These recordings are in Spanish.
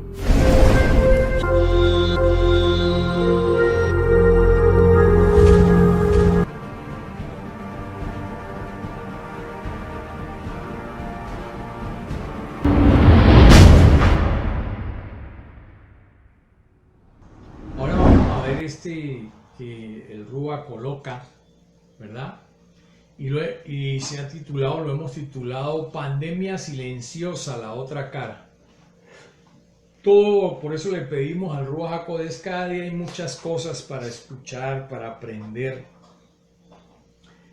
Ahora vamos a ver que el Rúa coloca, ¿verdad? Y se ha titulado, lo hemos titulado Pandemia Silenciosa, la otra cara. Todo, por eso le pedimos al Ruach HaKodesh, cada día hay muchas cosas para escuchar, para aprender.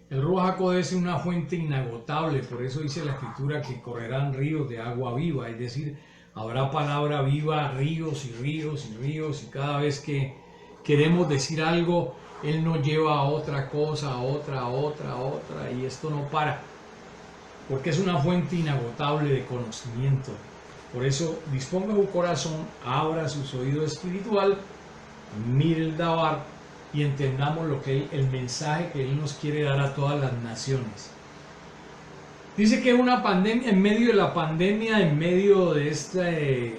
El Ruach HaKodesh es una fuente inagotable, por eso dice la Escritura que correrán ríos de agua viva, es decir, habrá palabra viva, ríos y ríos y ríos, y cada vez que queremos decir algo, Él nos lleva a otra cosa, a otra, y esto no para, porque es una fuente inagotable de conocimiento. Por eso disponga su corazón, abra sus oídos espiritual, mire el Dabar y entendamos lo que el mensaje que Él nos quiere dar a todas las naciones. Dice que es una pandemia, en medio de la pandemia, en medio de este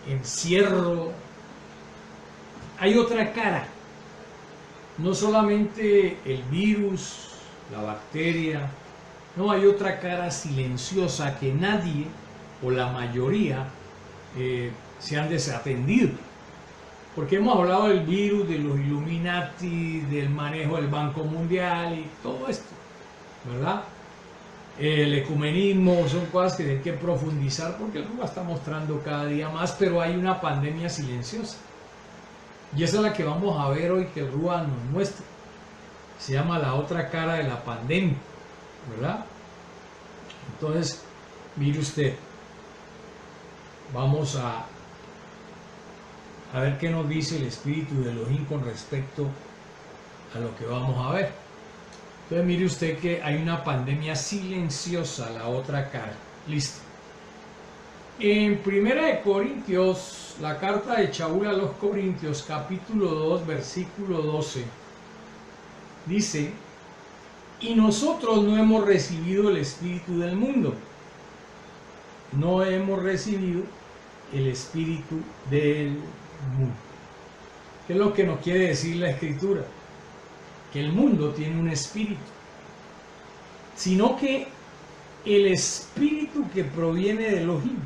encierro, hay otra cara. No solamente el virus, la bacteria, no, hay otra cara silenciosa que nadie o la mayoría se han desatendido. Porque hemos hablado del virus, de los Illuminati, del manejo del Banco Mundial y todo esto, ¿verdad? El ecumenismo, son cosas que hay que profundizar porque el Rúa está mostrando cada día más, pero hay una pandemia silenciosa. Y esa es la que vamos a ver hoy que el Rúa nos muestra. Se llama la otra cara de la pandemia, ¿verdad? Entonces, mire usted, vamos a ver qué nos dice el espíritu de Elohim con respecto a lo que vamos a ver. Entonces mire usted que hay una pandemia silenciosa, la otra cara. Listo. En 1 Corintios, la carta de Shaul a los Corintios, capítulo 2, versículo 12, dice: y nosotros no hemos recibido el espíritu del mundo. No hemos recibido el espíritu del mundo. ¿Qué es lo que nos quiere decir la Escritura? Que el mundo tiene un espíritu, sino que el espíritu que proviene de Elohim,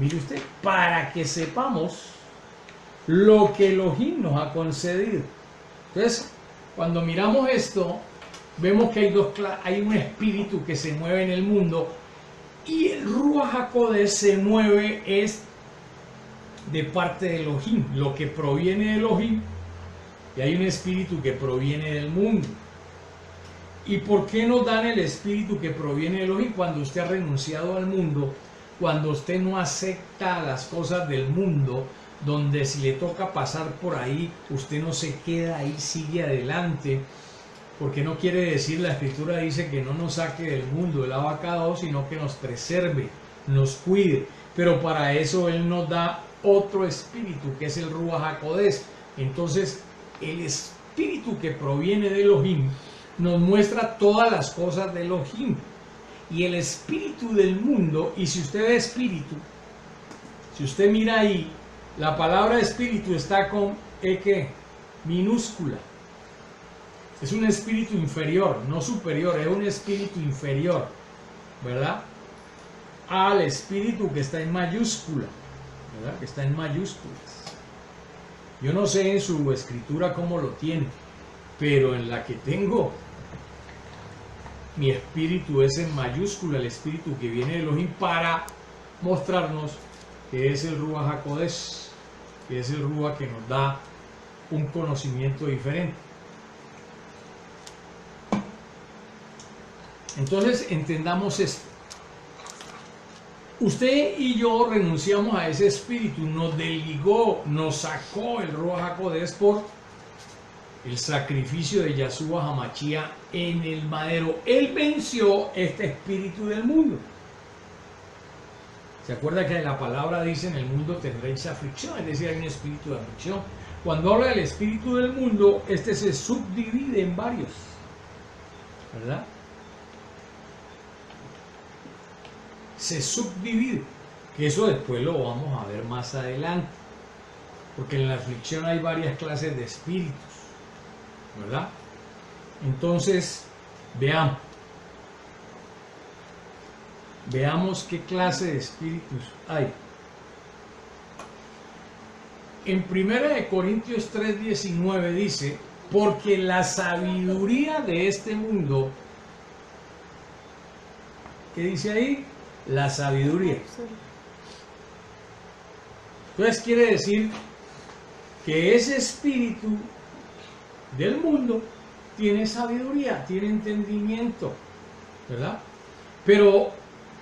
mire usted, para que sepamos lo que Elohim nos ha concedido. Entonces, cuando miramos esto, vemos que hay un espíritu que se mueve en el mundo, y el Ruach HaKodesh se mueve es de parte de Elohim, lo que proviene de Elohim, y hay un espíritu que proviene del mundo. ¿Y por qué nos dan el espíritu que proviene de Elohim? Cuando usted ha renunciado al mundo, cuando usted no acepta las cosas del mundo, donde si le toca pasar por ahí, usted no se queda ahí, sigue adelante, porque no quiere decir, la Escritura dice que no nos saque del mundo, el abacado, sino que nos preserve, nos cuide, pero para eso Él nos da otro espíritu, que es el Ruach HaKodesh. Entonces, el espíritu que proviene de Elohim nos muestra todas las cosas de Elohim, y el espíritu del mundo, y si usted ve espíritu, si usted mira ahí, la palabra espíritu está con ¿qué? Minúscula. Es un espíritu inferior, no superior, es un espíritu inferior, ¿verdad? Al espíritu que está en mayúscula, ¿verdad? Que está en mayúsculas. Yo no sé en su escritura cómo lo tiene, pero en la que tengo, mi espíritu es en mayúscula, el espíritu que viene de Elohim, para mostrarnos que es el Ruach HaKodesh, que es el Ruach que nos da un conocimiento diferente. Entonces entendamos esto. Usted y yo renunciamos a ese espíritu, nos desligó, nos sacó el Ruach HaKodesh por el sacrificio de Yahshua HaMashiach en el madero. Él venció este espíritu del mundo. ¿Se acuerda que la palabra dice: en el mundo tendréis aflicción? Es decir, hay un espíritu de aflicción. Cuando habla del espíritu del mundo, este se subdivide en varios, ¿verdad? Se subdivide. Que eso después lo vamos a ver más adelante. Porque en la aflicción hay varias clases de espíritus, ¿verdad? Entonces, veamos qué clase de espíritus hay. En 1 Corintios 3:19 dice, porque la sabiduría de este mundo, ¿qué dice ahí? La sabiduría. Entonces quiere decir que ese espíritu del mundo tiene sabiduría, tiene entendimiento, ¿verdad? Pero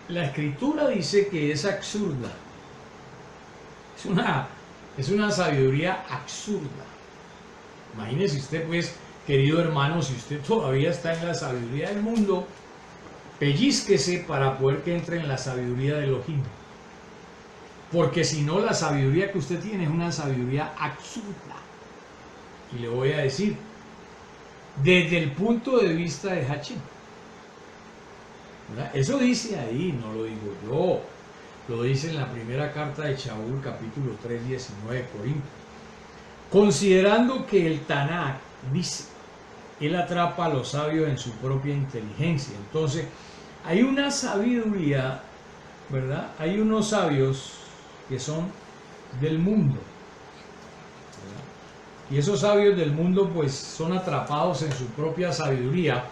la escritura dice que es absurda. Es una sabiduría absurda. Imagínese usted, pues, querido hermano, si usted todavía está en la sabiduría del mundo, pellízquese para poder que entre en la sabiduría de Elohim. Porque si no, la sabiduría que usted tiene es una sabiduría absurda. Y le voy a decir, desde el punto de vista de Hachim. ¿Verdad? Eso dice ahí, no lo digo yo. Lo dice en la primera carta de Shaul, capítulo 3, 19 de Corintios. Considerando que el Tanakh dice, él atrapa a los sabios en su propia inteligencia. Entonces, hay una sabiduría, ¿verdad? Hay unos sabios que son del mundo, ¿verdad? Y esos sabios del mundo pues son atrapados en su propia sabiduría,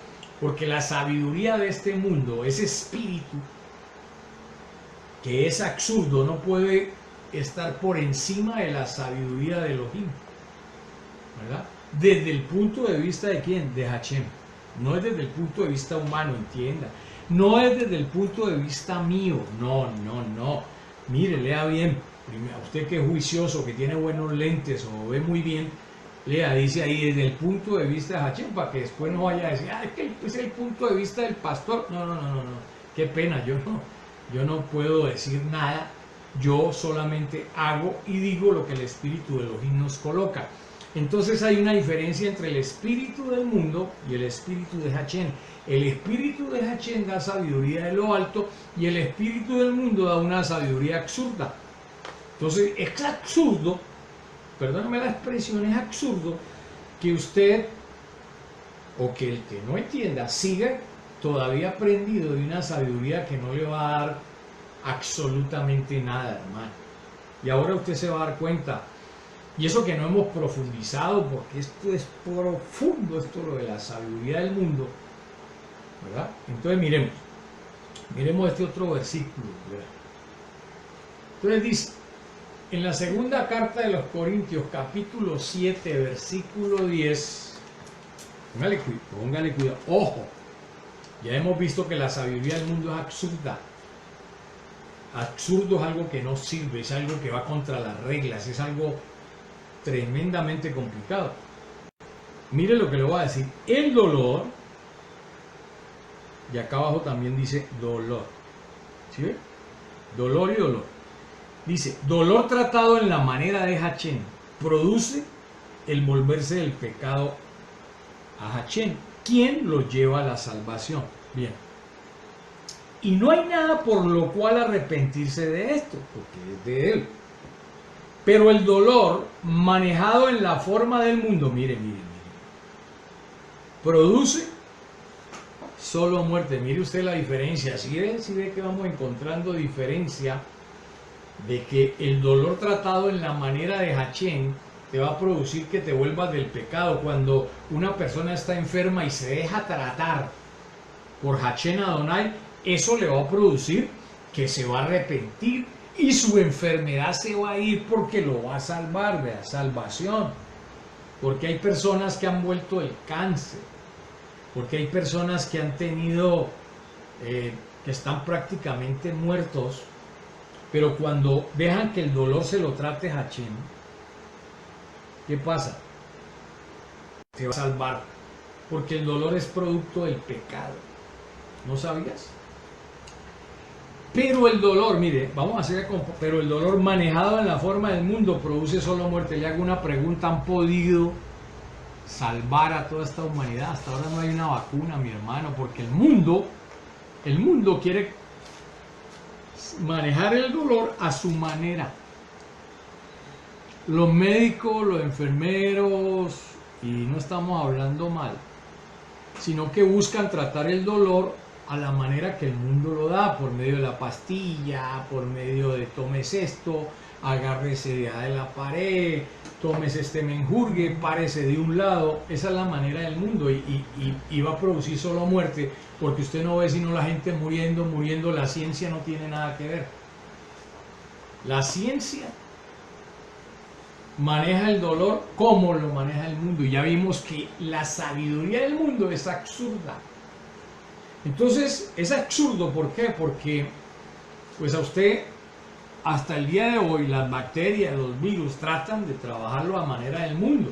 porque la sabiduría de este mundo, ese espíritu que es absurdo, no puede estar por encima de la sabiduría de Elohim, ¿verdad? Desde el punto de vista de ¿quién? De Hashem. No es desde el punto de vista humano, entienda. No es desde el punto de vista mío. No. Mire, lea bien. Usted que es juicioso, que tiene buenos lentes o ve muy bien, lea, dice ahí, desde el punto de vista de Hashem, para que después no vaya a decir, es que es el punto de vista del pastor. No. Qué pena, yo no puedo decir nada. Yo solamente hago y digo lo que el espíritu de Elohim nos coloca. Entonces hay una diferencia entre el espíritu del mundo y el espíritu de Hashem. El espíritu de Hashem da sabiduría de lo alto y el espíritu del mundo da una sabiduría absurda. Entonces es absurdo, perdóname la expresión, es absurdo que usted o que el que no entienda siga todavía prendido de una sabiduría que no le va a dar absolutamente nada, hermano. Y ahora usted se va a dar cuenta. Y eso que no hemos profundizado, porque esto es profundo, esto lo de la sabiduría del mundo, ¿verdad? Entonces miremos este otro versículo, ¿verdad? Entonces dice, en la segunda carta de los Corintios, capítulo 7, versículo 10, póngale cuidado, ojo, ya hemos visto que la sabiduría del mundo es absurda. Absurdo es algo que no sirve, es algo que va contra las reglas, es algo tremendamente complicado. Mire lo que le voy a decir. El dolor, y acá abajo también dice dolor. ¿Sí ve? Dolor y dolor. Dice, dolor tratado en la manera de Hashem produce el volverse del pecado a Hashem, quien lo lleva a la salvación. Bien. Y no hay nada por lo cual arrepentirse de esto, porque es de él. Pero el dolor manejado en la forma del mundo, mire, produce solo muerte. Mire usted la diferencia. Si ve que vamos encontrando diferencia de que el dolor tratado en la manera de Hashem te va a producir que te vuelvas del pecado. Cuando una persona está enferma y se deja tratar por Hashem Adonai, eso le va a producir que se va a arrepentir y su enfermedad se va a ir porque lo va a salvar, vea, salvación. Porque hay personas que han vuelto el cáncer, porque hay personas que han tenido, que están prácticamente muertos, pero cuando dejan que el dolor se lo trate Hashem, ¿qué pasa? Se va a salvar, porque el dolor es producto del pecado. ¿No sabías? Pero el dolor, mire, vamos a hacer, pero el dolor manejado en la forma del mundo produce solo muerte. Le hago una pregunta, ¿han podido salvar a toda esta humanidad? Hasta ahora no hay una vacuna, mi hermano, porque el mundo quiere manejar el dolor a su manera. Los médicos, los enfermeros, y no estamos hablando mal, sino que buscan tratar el dolor a la manera que el mundo lo da, por medio de la pastilla, por medio de tomes esto, agárrese de la pared, tómese este menjurgue, párese de un lado. Esa es la manera del mundo y va a producir solo muerte, porque usted no ve sino la gente muriendo. La ciencia no tiene nada que ver. La ciencia maneja el dolor como lo maneja el mundo, y ya vimos que la sabiduría del mundo es absurda. Entonces es absurdo, ¿por qué? Porque pues a usted hasta el día de hoy las bacterias, los virus tratan de trabajarlo a manera del mundo,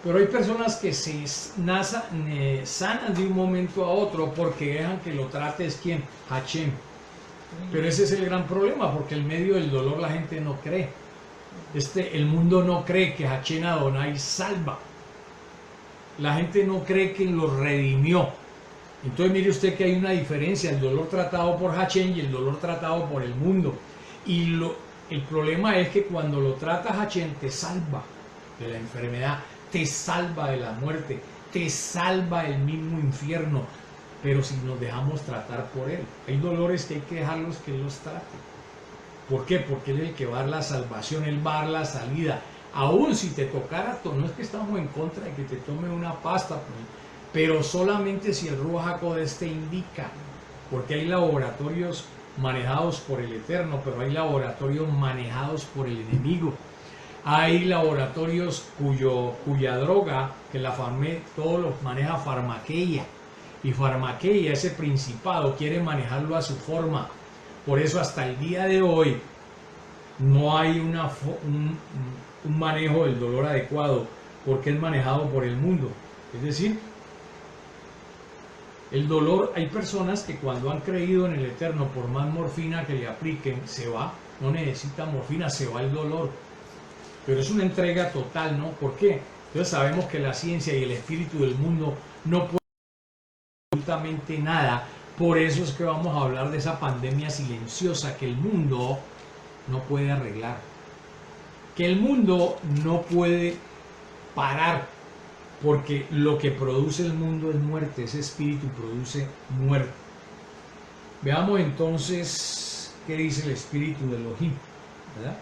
pero hay personas que se sanan de un momento a otro porque dejan que lo trate es quien, Hashem. Pero ese es el gran problema, porque en medio del dolor la gente no cree. El mundo no cree que Hashem Adonai salva. La gente no cree que lo redimió. Entonces mire usted que hay una diferencia, el dolor tratado por Hashem y el dolor tratado por el mundo. Y el problema es que cuando lo trata Hashem te salva de la enfermedad, te salva de la muerte, te salva del mismo infierno. Pero si nos dejamos tratar por Él, hay dolores que hay que dejarlos que Él los trate. ¿Por qué? Porque Él es el que va a dar la salvación, Él va a dar la salida. Aún si te tocara, no es que estamos en contra de que te tome una pasta, pero solamente si el Ruach HaKodesh te indica, porque hay laboratorios manejados por el Eterno, pero hay laboratorios manejados por el enemigo. Hay laboratorios cuya droga, que todos los maneja Farmaqueia, y Farmaqueia, ese principado, quiere manejarlo a su forma. Por eso hasta el día de hoy no hay un manejo del dolor adecuado, porque es manejado por el mundo. Es decir, el dolor, hay personas que cuando han creído en el Eterno, por más morfina que le apliquen, se va, no necesita morfina, se va el dolor. Pero es una entrega total, ¿no? ¿Por qué? Entonces sabemos que la ciencia y el espíritu del mundo no pueden absolutamente nada. Por eso es que vamos a hablar de esa pandemia silenciosa que el mundo no puede arreglar, que el mundo no puede parar, porque lo que produce el mundo es muerte, ese espíritu produce muerte. Veamos entonces qué dice el espíritu de Elohim, ¿verdad?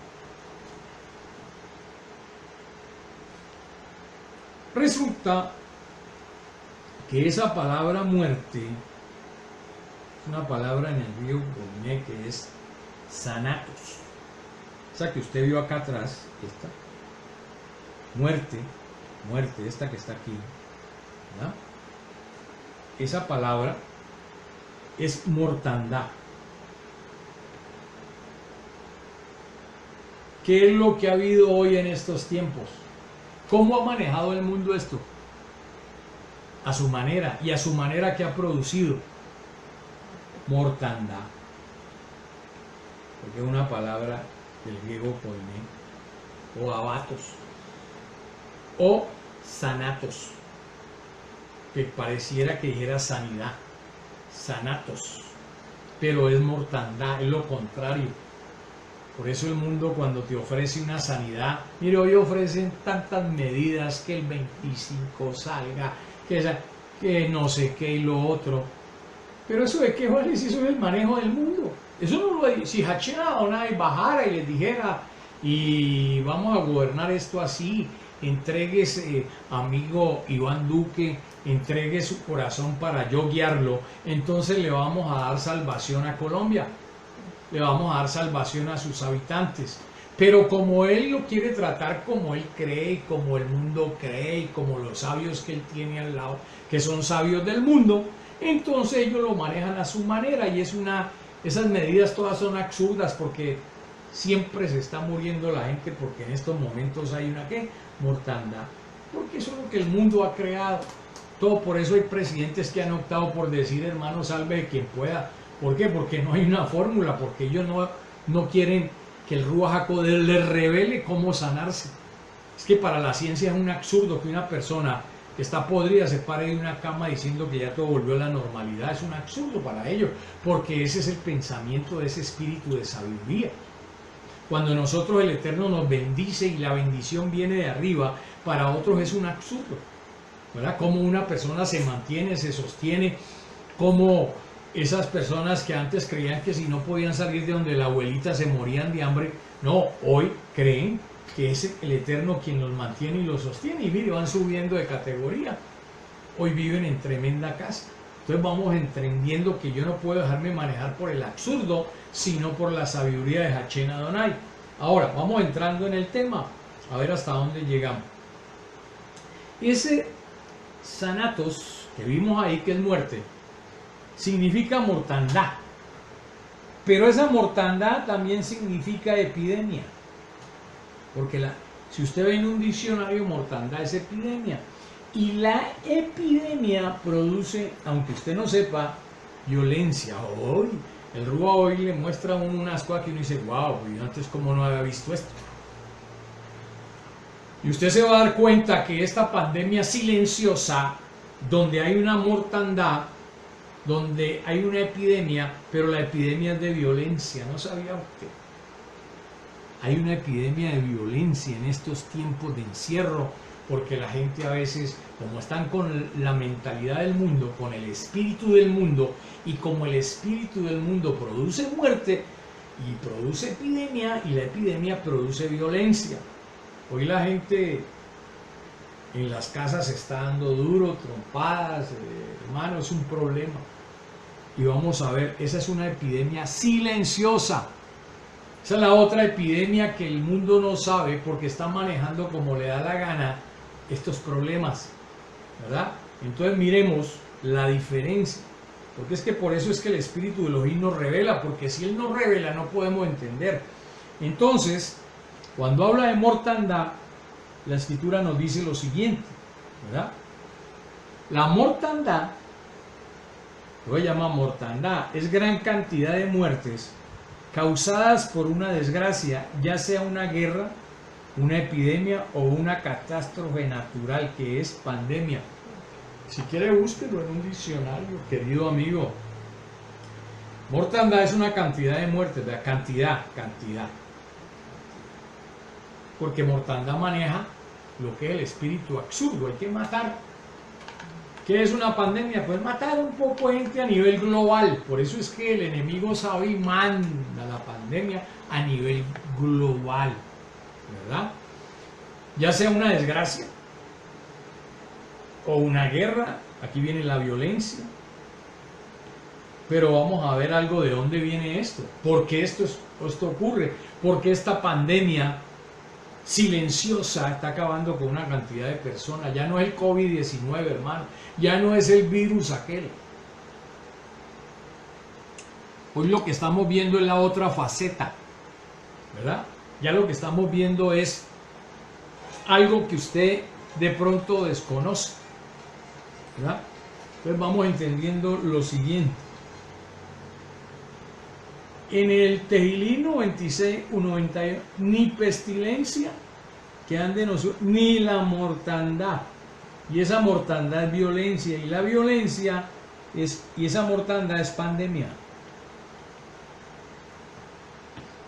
Resulta que esa palabra muerte es una palabra en el griego que es sanatos. Esa que usted vio acá atrás, esta muerte, esta que está aquí, ¿verdad? Esa palabra es mortandad. ¿Qué es lo que ha habido hoy en estos tiempos? ¿Cómo ha manejado el mundo esto? A su manera, y a su manera que ha producido mortandad, porque es una palabra del griego koiné, o abatos, o sanatos, que pareciera que dijera sanidad, sanatos, pero es mortandad, es lo contrario. Por eso el mundo, cuando te ofrece una sanidad, mire, hoy ofrecen tantas medidas, que el 25 salga, que no sé qué y lo otro. Pero eso de qué vale si eso es el manejo del mundo. Eso no lo, si Hashem Adonai bajara y les dijera, y vamos a gobernar esto así, entréguese, amigo Iván Duque, entregue su corazón para yo guiarlo, entonces le vamos a dar salvación a Colombia, le vamos a dar salvación a sus habitantes. Pero como él lo quiere tratar como él cree, y como el mundo cree, y como los sabios que él tiene al lado, que son sabios del mundo, entonces ellos lo manejan a su manera, y esas medidas todas son absurdas, porque siempre se está muriendo la gente, porque en estos momentos hay una mortandad, porque eso es lo que el mundo ha creado. Todo por eso hay presidentes que han optado por decir, hermano, salve de quien pueda. ¿Por qué? Porque no hay una fórmula, porque ellos no quieren que el Ruach HaKodesh les revele cómo sanarse. Es que para la ciencia es un absurdo que una persona que está podrida se pare de una cama diciendo que ya todo volvió a la normalidad. Es un absurdo para ellos, porque ese es el pensamiento de ese espíritu de sabiduría. Cuando nosotros el Eterno nos bendice y la bendición viene de arriba, para otros es un absurdo, ¿verdad? Cómo una persona se mantiene, se sostiene, cómo esas personas que antes creían que si no podían salir de donde la abuelita se morían de hambre, no, hoy creen que es el Eterno quien los mantiene y los sostiene, y mire, van subiendo de categoría. Hoy viven en tremenda casa. Entonces vamos entendiendo que yo no puedo dejarme manejar por el absurdo, sino por la sabiduría de Hachén Adonai. Ahora, vamos entrando en el tema, a ver hasta dónde llegamos. Ese Sanatos que vimos ahí, que es muerte, significa mortandad. Pero esa mortandad también significa epidemia. Porque si usted ve en un diccionario, mortandad es epidemia. Y la epidemia produce, aunque usted no sepa, violencia. Hoy, el Rúa hoy le muestra a uno unas cosas que uno dice, wow, yo antes como no había visto esto. Y usted se va a dar cuenta que esta pandemia silenciosa, donde hay una mortandad, donde hay una epidemia, pero la epidemia es de violencia, ¿no sabía usted? Hay una epidemia de violencia en estos tiempos de encierro, porque la gente a veces, como están con la mentalidad del mundo, con el espíritu del mundo, y como el espíritu del mundo produce muerte y produce epidemia, y la epidemia produce violencia. Hoy la gente en las casas está dando duro, trompadas, hermano, es un problema. Y vamos a ver, esa es una epidemia silenciosa. Esa es la otra epidemia que el mundo no sabe porque está manejando como le da la gana estos problemas, ¿verdad? Entonces miremos la diferencia, porque es que por eso es que el Espíritu de Elohim nos revela, porque si Él nos revela no podemos entender. Entonces, cuando habla de mortandad, la Escritura nos dice lo siguiente, ¿verdad? La mortandad, lo voy a llamar mortandad, es gran cantidad de muertes causadas por una desgracia, ya sea una guerra, una epidemia o una catástrofe natural, que es pandemia. Si quiere, búsquelo en un diccionario, querido amigo. Mortandad es una cantidad de muertes, de cantidad. Porque mortandad maneja lo que es el espíritu absurdo, hay que matar. ¿Qué es una pandemia? Pues matar un poco de gente a nivel global. Por eso es que el enemigo sabe y manda la pandemia a nivel global, ¿verdad? Ya sea una desgracia o una guerra, aquí viene la violencia. Pero vamos a ver algo de dónde viene esto. ¿Por qué esto ocurre? Porque esta pandemia silenciosa está acabando con una cantidad de personas. Ya no es el COVID-19, hermano, ya no es el virus aquel. Hoy lo que estamos viendo es la otra faceta, ¿verdad? Ya lo que estamos viendo es algo que usted de pronto desconoce, ¿verdad? Entonces vamos entendiendo lo siguiente. En el Tejilín 96:91, ni pestilencia que ande nosotros, ni la mortandad. Y esa mortandad es violencia, y la violencia y esa mortandad es pandemia.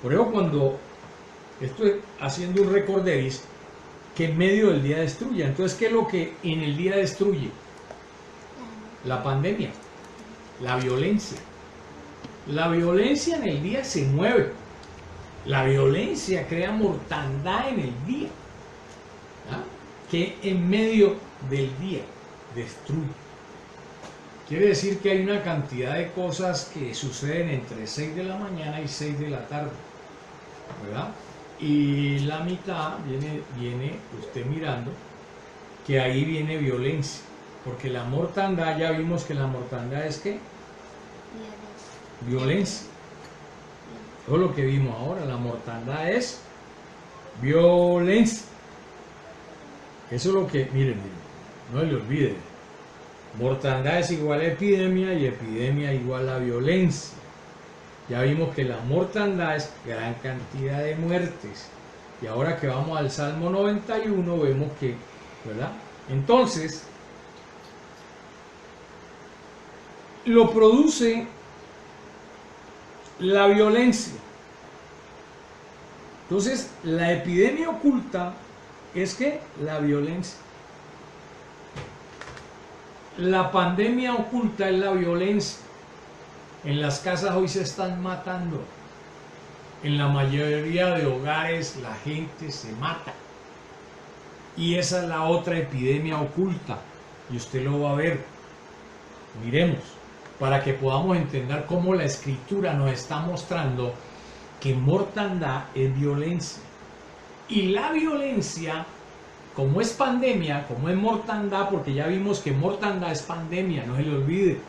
Por eso cuando estoy haciendo un recorderis, que en medio del día destruya. Entonces, ¿qué es lo que en el día destruye? La pandemia, la violencia. La violencia en el día se mueve. La violencia crea mortandad en el día, ¿verdad? Que en medio del día destruye. Quiere decir que hay una cantidad de cosas que suceden entre 6 de la mañana y 6 de la tarde, ¿verdad? Y la mitad viene usted mirando que ahí viene violencia, porque la mortandad, ya vimos que la mortandad es ¿qué? Violencia. Todo lo que vimos ahora, la mortandad es violencia. Eso es lo que, miren, no le olviden. Mortandad es igual a epidemia y epidemia igual a violencia. Ya vimos que la mortandad es gran cantidad de muertes. Y ahora que vamos al Salmo 91 vemos que, ¿verdad? Entonces, lo produce la violencia. Entonces, la epidemia oculta es que la violencia. La pandemia oculta es la violencia. En las casas hoy se están matando. En la mayoría de hogares la gente se mata. Y esa es la otra epidemia oculta. Y usted lo va a ver. Miremos, para que podamos entender cómo la escritura nos está mostrando que mortandad es violencia. Y la violencia, como es pandemia, como es mortandad, porque ya vimos que mortandad es pandemia, no se le olvide.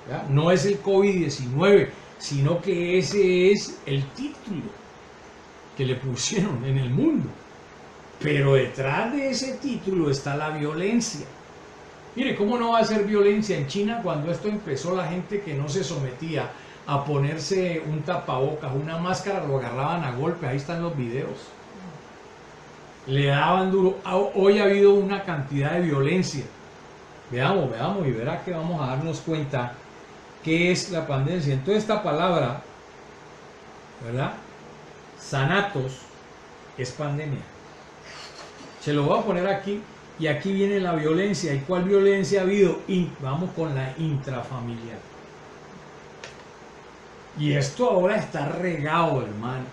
¿Ya? No es el COVID-19, sino que ese es el título que le pusieron en el mundo. Pero detrás de ese título está la violencia. Mire, ¿cómo no va a ser violencia en China cuando esto empezó? La gente que no se sometía a ponerse un tapabocas, una máscara, lo agarraban a golpe. Ahí están los videos. Le daban duro. Hoy ha habido una cantidad de violencia. Veamos y verá que vamos a darnos cuenta qué es la pandemia. Entonces esta palabra, ¿verdad? Sanatos es pandemia. Se lo voy a poner aquí y aquí viene la violencia. ¿Y cuál violencia ha habido? Y vamos con la intrafamiliar. Y esto ahora está regado, hermano.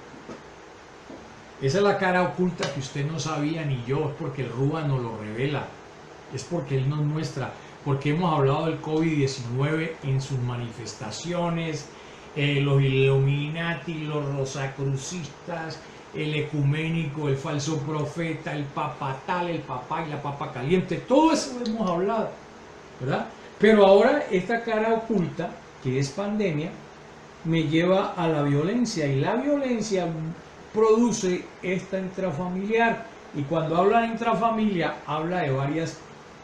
Esa es la cara oculta que usted no sabía ni yo, es porque el Ruba nos lo revela, es porque él nos muestra, porque hemos hablado del COVID-19 en sus manifestaciones, los Illuminati, los rosacrucistas, el ecuménico, el falso profeta, el papa tal, el papá y la papa caliente, todo eso hemos hablado, ¿verdad? Pero ahora esta cara oculta, que es pandemia, me lleva a la violencia, y la violencia produce esta intrafamiliar, y cuando habla de intrafamilia habla de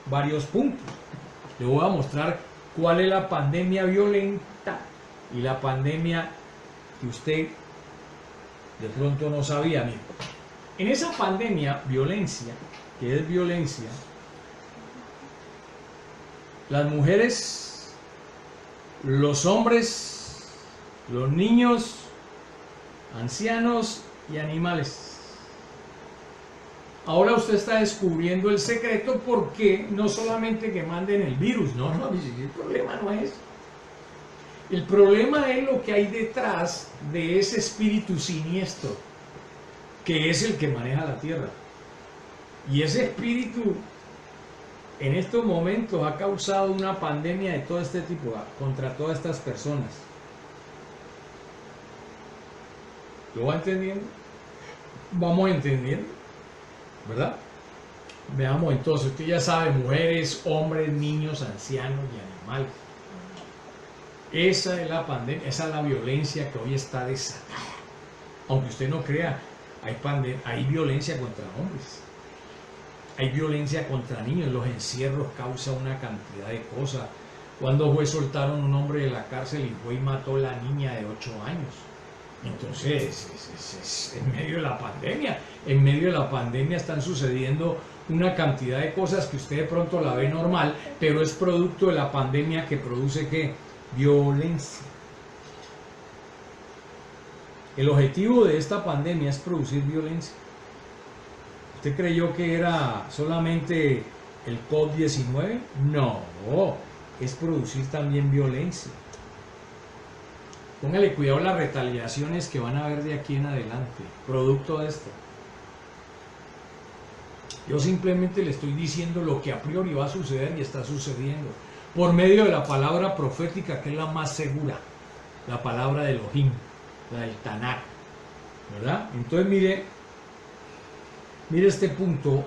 varios puntos. Le voy a mostrar cuál es la pandemia violenta y la pandemia que usted de pronto no sabía. Amigo, en esa pandemia violencia, que es violencia, las mujeres, los hombres, los niños, ancianos y animales. Ahora usted está descubriendo el secreto, porque no solamente que manden el virus, no, el problema no es. El problema es lo que hay detrás de ese espíritu siniestro, que es el que maneja la tierra. Y ese espíritu en estos momentos ha causado una pandemia de todo este tipo contra todas estas personas. ¿Lo va entendiendo? Vamos entendiendo, ¿verdad? Veamos entonces, usted ya sabe, mujeres, hombres, niños, ancianos y animales. Esa es la pandemia, esa es la violencia que hoy está desatada. Aunque usted no crea, hay violencia contra hombres, hay violencia contra niños, los encierros causan una cantidad de cosas. Cuando soltaron un hombre de la cárcel y fue y mató a la niña de 8 años. Entonces, es en medio de la pandemia están sucediendo una cantidad de cosas que usted de pronto la ve normal, pero es producto de la pandemia que produce ¿qué? Violencia. El objetivo de esta pandemia es producir violencia. ¿Usted creyó que era solamente el COVID-19? No, es producir también violencia. Póngale cuidado a las retaliaciones que van a haber de aquí en adelante, producto de esto. Yo simplemente le estoy diciendo lo que a priori va a suceder y está sucediendo, por medio de la palabra profética, que es la más segura, la palabra de Elohim, la del Tanakh, ¿verdad? Entonces mire este punto,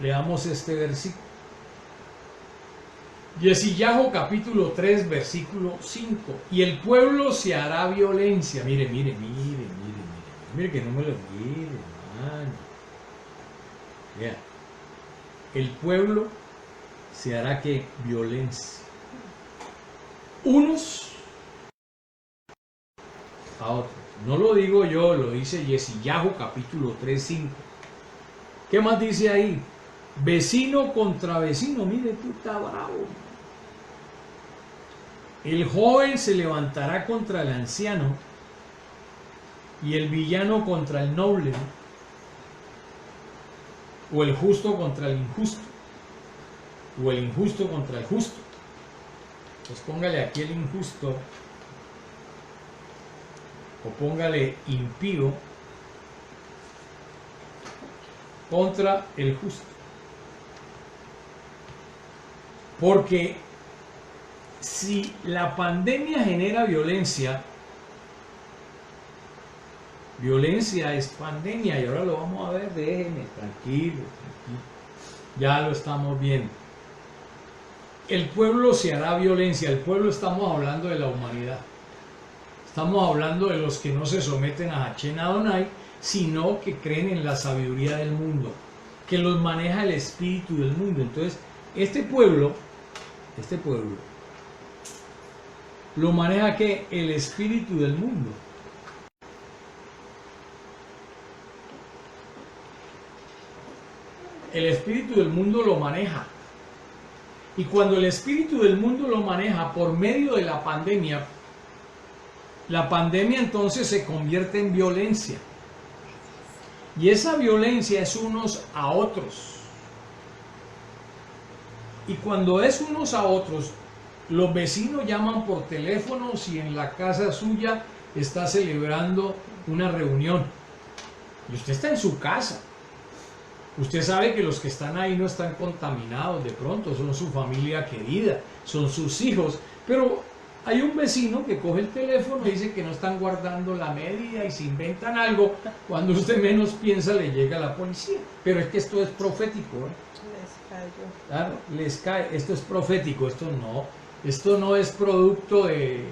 leamos este versículo. Yeshayahu capítulo 3 versículo 5. Y el pueblo se hará violencia. Mire que no me lo olvide, hermano. Vea. El pueblo se hará que violencia. Unos a otros. No lo digo yo, lo dice Yeshayahu capítulo 3, 5. ¿Qué más dice ahí? Vecino contra vecino. Mire, tú estás bravo. El joven se levantará contra el anciano y el villano contra el noble, o el justo contra el injusto, o el injusto contra el justo. Pues póngale aquí el injusto, o póngale impío contra el justo. Porque si la pandemia genera violencia, violencia es pandemia, y ahora lo vamos a ver, déjenme, tranquilo, ya lo estamos viendo. El pueblo se hará violencia, el pueblo, estamos hablando de la humanidad, estamos hablando de los que no se someten a Hachén Adonai, sino que creen en la sabiduría del mundo, que los maneja el espíritu del mundo. Entonces, este pueblo, lo maneja que el espíritu del mundo. El espíritu del mundo lo maneja. Y cuando el espíritu del mundo lo maneja por medio de la pandemia entonces se convierte en violencia. Y esa violencia es unos a otros. Y cuando es unos a otros, los vecinos llaman por teléfono si en la casa suya está celebrando una reunión. Y usted está en su casa. Usted sabe que los que están ahí no están contaminados de pronto, son su familia querida, son sus hijos. Pero hay un vecino que coge el teléfono y dice que no están guardando la medida y se inventan algo. Cuando usted menos piensa le llega la policía. Pero es que esto es profético, ¿eh? Claro, les cae, esto es profético, esto no es producto de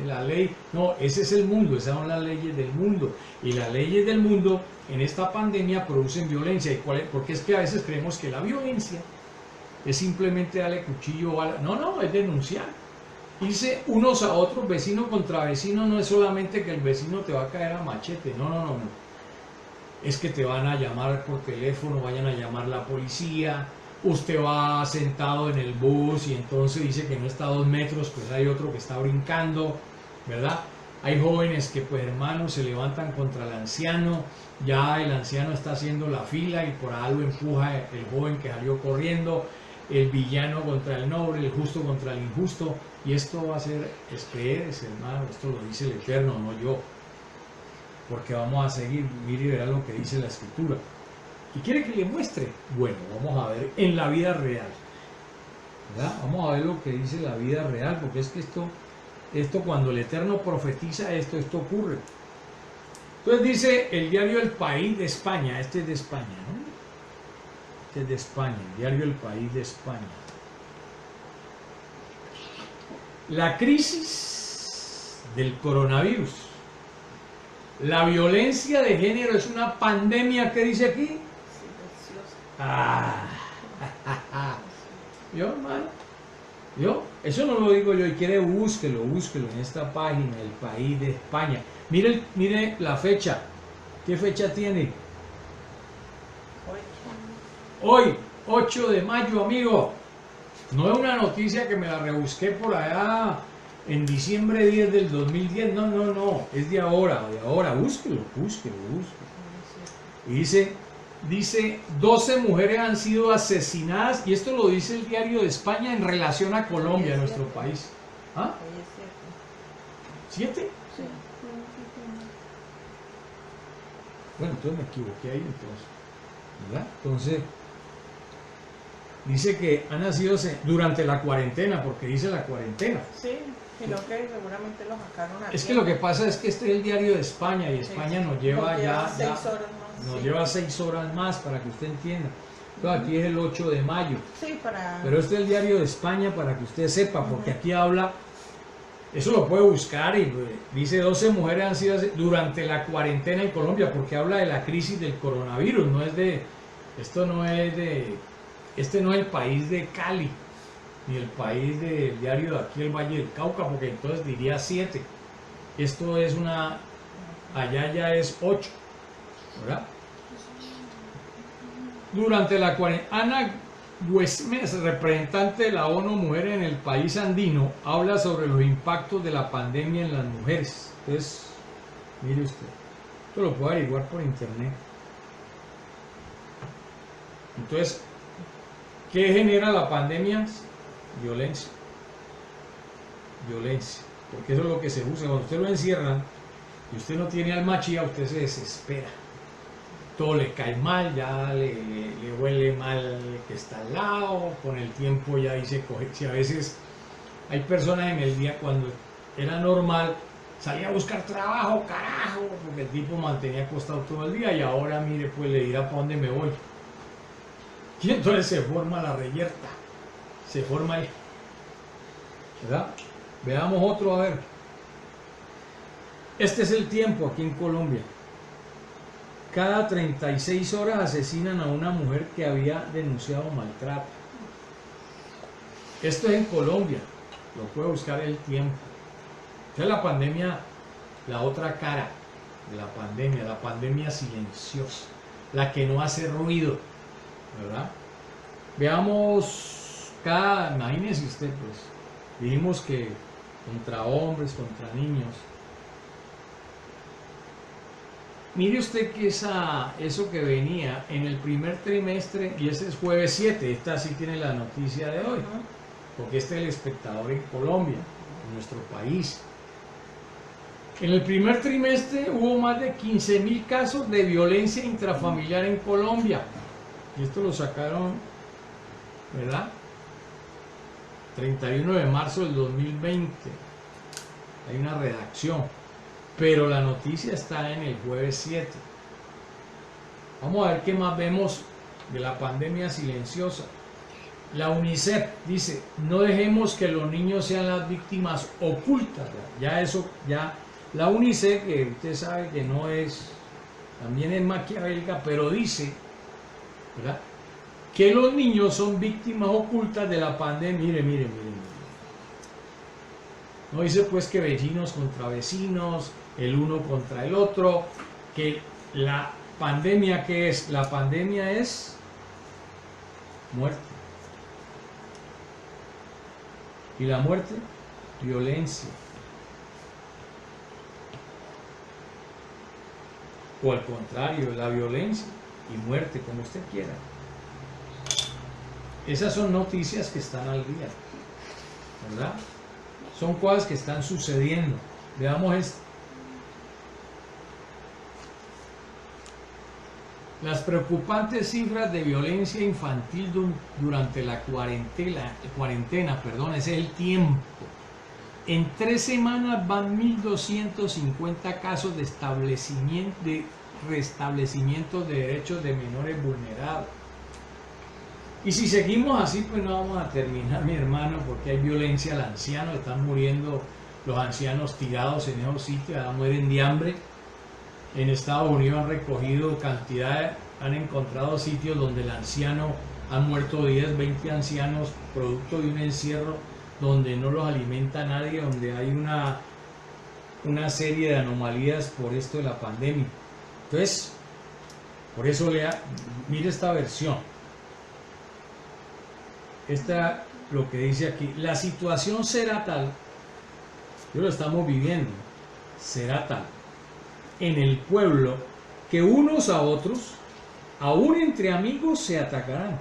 la ley, no, ese es el mundo, esas son las leyes del mundo, y las leyes del mundo en esta pandemia producen violencia. Porque es que a veces creemos que la violencia es simplemente darle cuchillo o bala. No, es denunciar, irse unos a otros, vecino contra vecino. No es solamente que el vecino te va a caer a machete, no. Es que te van a llamar por teléfono, vayan a llamar la policía, usted va sentado en el bus y entonces dice que no está a 2 metros, pues hay otro que está brincando, ¿verdad? Hay jóvenes que, pues hermanos, se levantan contra el anciano, ya el anciano está haciendo la fila y por algo empuja el joven que salió corriendo, el villano contra el noble, el justo contra el injusto, y esto va a ser, espérese hermano, esto lo dice el Eterno, no yo. Porque vamos a seguir, mire y verá lo que dice la escritura. ¿Y quiere que le muestre? Bueno, vamos a ver en la vida real, ¿verdad? Vamos a ver lo que dice la vida real, porque es que esto cuando el Eterno profetiza esto ocurre. Entonces dice el diario El País de España, este es de España, ¿no? Este es de España, el diario El País de España. La crisis del coronavirus. La violencia de género es una pandemia, ¿qué dice aquí? ¿Yo, hermano? ¿Yo? Eso no lo digo yo, y quiere búsquelo en esta página, El País de España. Mire la fecha. ¿Qué fecha tiene? Hoy, 8 de mayo, amigo. No es una noticia que me la rebusqué por allá en diciembre 10 del 2010, no, es de ahora, búsquelo. Y dice, 12 mujeres han sido asesinadas, y esto lo dice el diario de España en relación a Colombia, nuestro país. ¿Ah? 7. Sí. Bueno, entonces me equivoqué ahí, entonces, ¿verdad? Entonces, dice que han nacido durante la cuarentena, porque dice la cuarentena. Sí, sino que seguramente lo sacaron a Es que lo que pasa es que este es el diario de España, y España nos lleva ya 6 horas más. nos lleva 6 horas más, para que usted entienda. Entonces aquí es el 8 de mayo. Sí, Pero este es el diario de España, para que usted sepa, porque aquí habla, eso lo puede buscar, y dice 12 mujeres han sido durante la cuarentena en Colombia, porque habla de la crisis del coronavirus, este no es el país de Cali, ni el país del diario de aquí, el Valle del Cauca, porque entonces diría 7. Esto es allá ya es 8, ¿verdad? Durante la cuarentena, Westmes, representante de la ONU Mujeres en el país andino, habla sobre los impactos de la pandemia en las mujeres. Entonces, mire usted, esto lo puede averiguar por internet. Entonces, ¿qué genera la pandemia? Violencia. Violencia. Porque eso es lo que se usa. Cuando usted lo encierran y usted no tiene alma chía, usted se desespera. Todo le cae mal, ya le huele mal el que está al lado, con el tiempo ya dice, si a veces hay personas en el día cuando era normal, salía a buscar trabajo, carajo, porque el tipo mantenía acostado todo el día y ahora mire, pues le dirá para dónde me voy. Y entonces se forma la reyerta, se forma ahí, ¿verdad? Veamos otro, a ver. Este es el tiempo aquí en Colombia. Cada 36 horas asesinan a una mujer que había denunciado maltrato. Esto es en Colombia, lo puede buscar el tiempo. Esta es la pandemia, la otra cara de la pandemia silenciosa, la que no hace ruido, ¿verdad? Veamos imagínese usted, pues, dijimos que contra hombres, contra niños. Mire usted que eso que venía en el primer trimestre, y ese es jueves 7, esta sí tiene la noticia de hoy, porque este es El Espectador en Colombia, en nuestro país. En el primer trimestre hubo más de 15.000 casos de violencia intrafamiliar en Colombia. Y esto lo sacaron, ¿verdad? 31 de marzo del 2020. Hay una redacción. Pero la noticia está en el jueves 7. Vamos a ver qué más vemos de la pandemia silenciosa. La UNICEF dice, no dejemos que los niños sean las víctimas ocultas. Ya la UNICEF, que usted sabe que no es, también es maquiavélica, pero dice, ¿verdad?, que los niños son víctimas ocultas de la pandemia. Mire. No dice pues que vecinos contra vecinos, el uno contra el otro, que la pandemia, ¿qué es? La pandemia es muerte. ¿Y la muerte? Violencia. O al contrario, la violencia y muerte, como usted quiera. Esas son noticias que están al día, ¿verdad? Son cosas que están sucediendo. Veamos esto. Las preocupantes cifras de violencia infantil durante la cuarentena, ese es el tiempo. En 3 semanas van 1.250 casos de restablecimiento de derechos de menores vulnerados. Y si seguimos así, pues no vamos a terminar, mi hermano, porque hay violencia al anciano, están muriendo los ancianos tirados en esos sitios, mueren de hambre. En Estados Unidos han recogido han encontrado sitios donde el anciano, han muerto 10, 20 ancianos producto de un encierro donde no los alimenta nadie, donde hay una serie de anomalías por esto de la pandemia. Entonces, por eso mire esta versión. Esta lo que dice aquí, la situación será tal, lo estamos viviendo, será tal en el pueblo que unos a otros, aún entre amigos, se atacarán.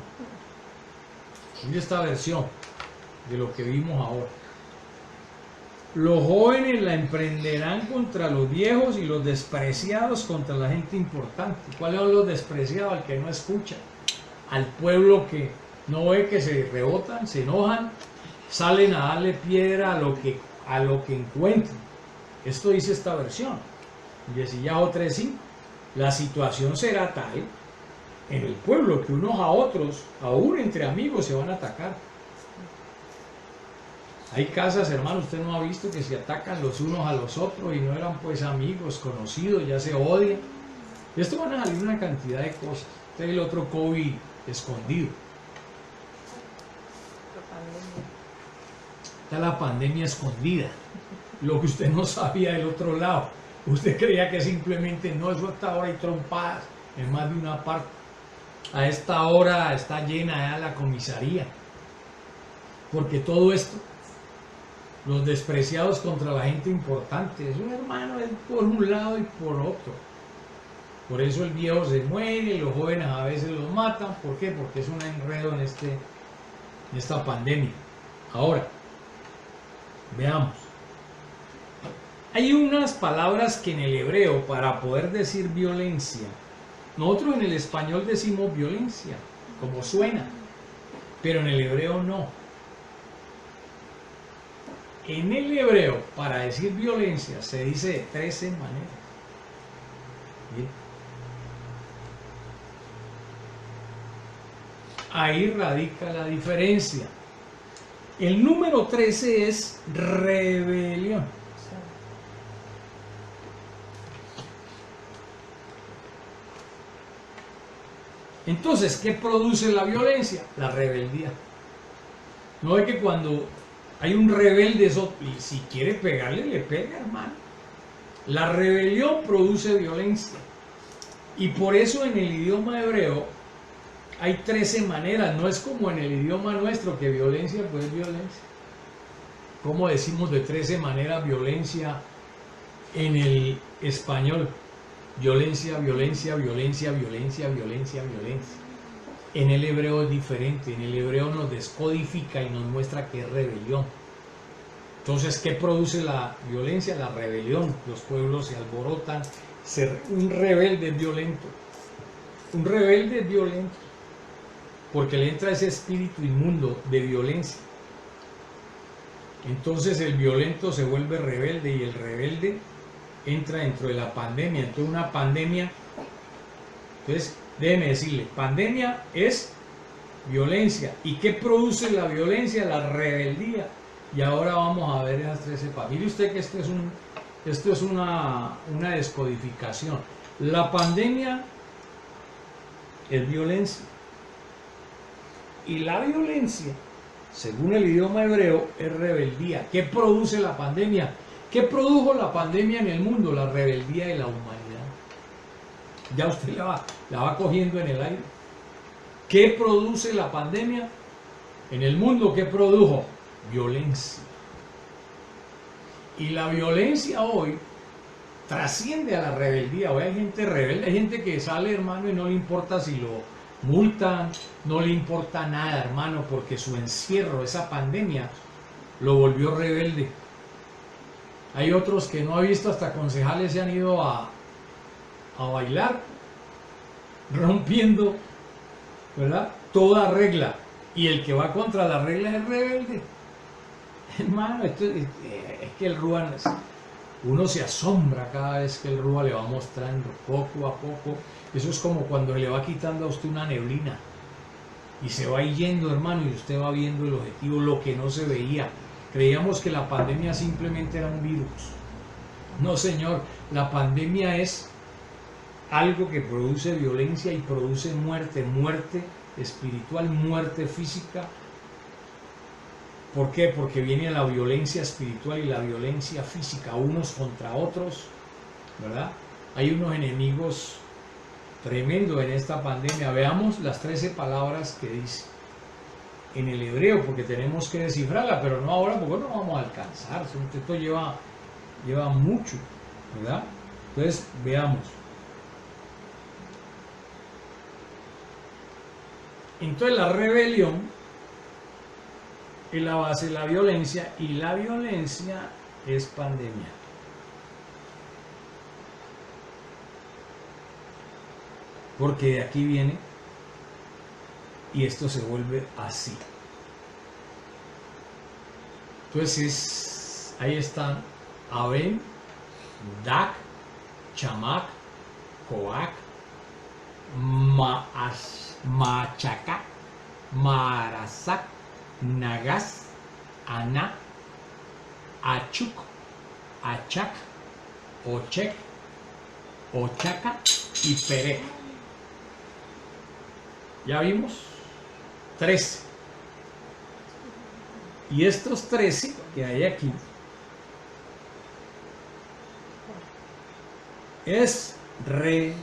Mira esta versión de lo que vimos ahora. Los jóvenes la emprenderán contra los viejos y los despreciados contra la gente importante. ¿Cuáles son los despreciados? Al que no escucha, al pueblo que no ve, que se rebotan, se enojan, salen a darle piedra a lo que encuentren. Esto dice esta versión. Y decía otra sí, la situación será tal en el pueblo que unos a otros, aún entre amigos, se van a atacar. Hay casas, hermano, usted no ha visto que se atacan los unos a los otros y no eran pues amigos, conocidos, ya se odian. Y esto van a salir una cantidad de cosas. Este es el otro COVID escondido. Esta es la pandemia escondida. Lo que usted no sabía del otro lado. Usted creía que simplemente no, eso hasta ahora hay trompadas en más de una parte. A esta hora está llena ya la comisaría. Porque todo esto, los despreciados contra la gente importante, eso, hermano, es por un lado y por otro. Por eso el viejo se muere, los jóvenes a veces los matan. ¿Por qué? Porque es un enredo en esta pandemia. Ahora, veamos. Hay unas palabras que en el hebreo, para poder decir violencia, nosotros en el español decimos violencia, como suena, pero en el hebreo no. En el hebreo, para decir violencia, se dice de 13 maneras. ¿Bien? Ahí radica la diferencia. El número 13 es rebelión. Entonces, ¿qué produce la violencia? La rebeldía. No es que cuando hay un rebelde, eso, y si quiere pegarle, le pega, hermano. La rebelión produce violencia. Y por eso en el idioma hebreo hay 13 maneras. No es como en el idioma nuestro, que violencia pues es violencia. ¿Cómo decimos de 13 maneras violencia en el español? Violencia, violencia, violencia, violencia, violencia, violencia. En el hebreo es diferente. En el hebreo nos descodifica y nos muestra que es rebelión. Entonces, ¿qué produce la violencia? La rebelión. Los pueblos se alborotan. Un rebelde es violento. Un rebelde es violento. Porque le entra ese espíritu inmundo de violencia. Entonces el violento se vuelve rebelde y el rebelde entra dentro de la pandemia. Entonces una pandemia, entonces déjeme decirle, pandemia es violencia. ¿Y qué produce la violencia? La rebeldía. Y ahora vamos a ver esas 13 pasos. Mire usted que esto es una descodificación. La pandemia es violencia. Y la violencia, según el idioma hebreo, es rebeldía. ¿Qué produce la pandemia? ¿Qué produjo la pandemia en el mundo? La rebeldía de la humanidad. Ya usted la va cogiendo en el aire. ¿Qué produce la pandemia en el mundo? ¿Qué produjo? Violencia. Y la violencia hoy trasciende a la rebeldía. Hoy hay gente rebelde, hay gente que sale, hermano, y no le importa si lo multan, no le importa nada, hermano, porque su encierro, esa pandemia, lo volvió rebelde. Hay otros que no ha visto, hasta concejales se han ido a bailar, rompiendo, ¿verdad?, toda regla. Y el que va contra la regla es rebelde. Hermano, es que el Rúa, uno se asombra cada vez que el Rúa le va mostrando poco a poco. Eso es como cuando le va quitando a usted una neblina y se va yendo, hermano, y usted va viendo el objetivo, lo que no se veía. Creíamos que la pandemia simplemente era un virus. No, señor, la pandemia es algo que produce violencia y produce muerte, muerte espiritual, muerte física. ¿Por qué? Porque viene la violencia espiritual y la violencia física, unos contra otros, ¿verdad? Hay unos enemigos tremendos en esta pandemia. Veamos las 13 palabras que dice en el hebreo, porque tenemos que descifrarla, pero no ahora, porque no vamos a alcanzar. Esto lleva mucho, ¿verdad? Entonces, veamos. Entonces, la rebelión es la base de la violencia, y la violencia es pandemia. Porque de aquí viene, y esto se vuelve así. Entonces ahí están Aben, Dak, Chamac, Coac, Machacac, Marasac, Nagas, Aná, Achuk, Achak, Ochek, Ochaca y Perec. Ya vimos 13. Y estos 13 que hay aquí es rebelión.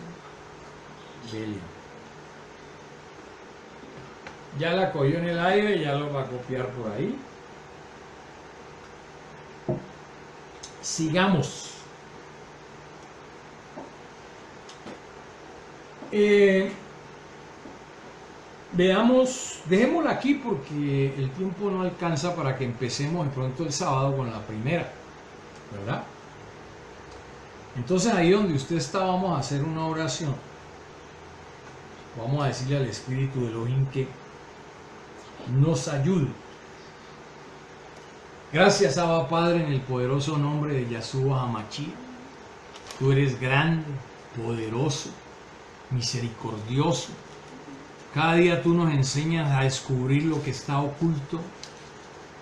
Ya la cogió en el aire, ya lo va a copiar por ahí. Sigamos. Veamos, dejémosla aquí porque el tiempo no alcanza para que empecemos de pronto el sábado con la primera, ¿verdad? Entonces ahí donde usted está vamos a hacer una oración. Vamos a decirle al Espíritu de Elohim que nos ayude. Gracias, Abba Padre, en el poderoso nombre de Yahshua HaMashiach. Tú eres grande, poderoso, misericordioso. Cada día tú nos enseñas a descubrir lo que está oculto,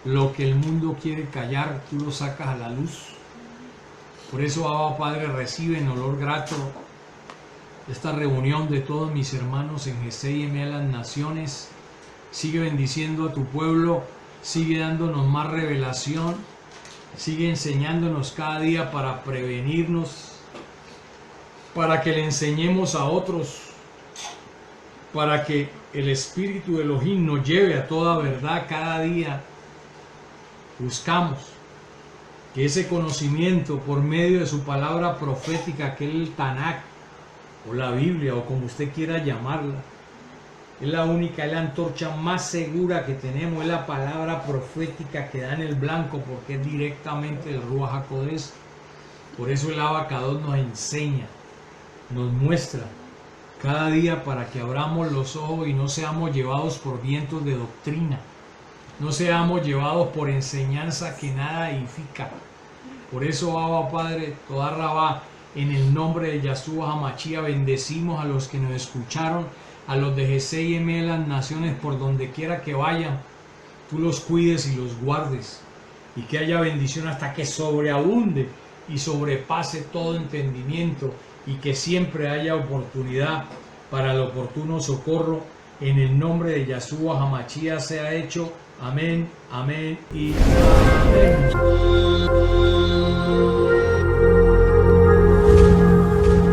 lo que el mundo quiere callar, tú lo sacas a la luz. Por eso, Abba Padre, recibe en olor grato esta reunión de todos mis hermanos en GCIM a las naciones. Sigue bendiciendo a tu pueblo, sigue dándonos más revelación, sigue enseñándonos cada día para prevenirnos, para que le enseñemos a otros, para que el Espíritu de Elohim nos lleve a toda verdad cada día. Buscamos que ese conocimiento por medio de su palabra profética, que es el Tanakh, o la Biblia, o como usted quiera llamarla, es la única, es la antorcha más segura que tenemos, es la palabra profética que da en el blanco, porque es directamente del Ruach HaKodesh. Por eso el Abacados nos enseña, nos muestra cada día para que abramos los ojos y no seamos llevados por vientos de doctrina, no seamos llevados por enseñanza que nada edifica. Por eso, Abba Padre, toda Rabá, en el nombre de Yahshua HaMashiach, bendecimos a los que nos escucharon, a los de GCIM, las naciones, por donde quiera que vayan. Tú los cuides y los guardes, y que haya bendición hasta que sobreabunde y sobrepase todo entendimiento, y que siempre haya oportunidad para el oportuno socorro. En el nombre de Yahshua HaMashiach sea hecho. Amén, amén y amén.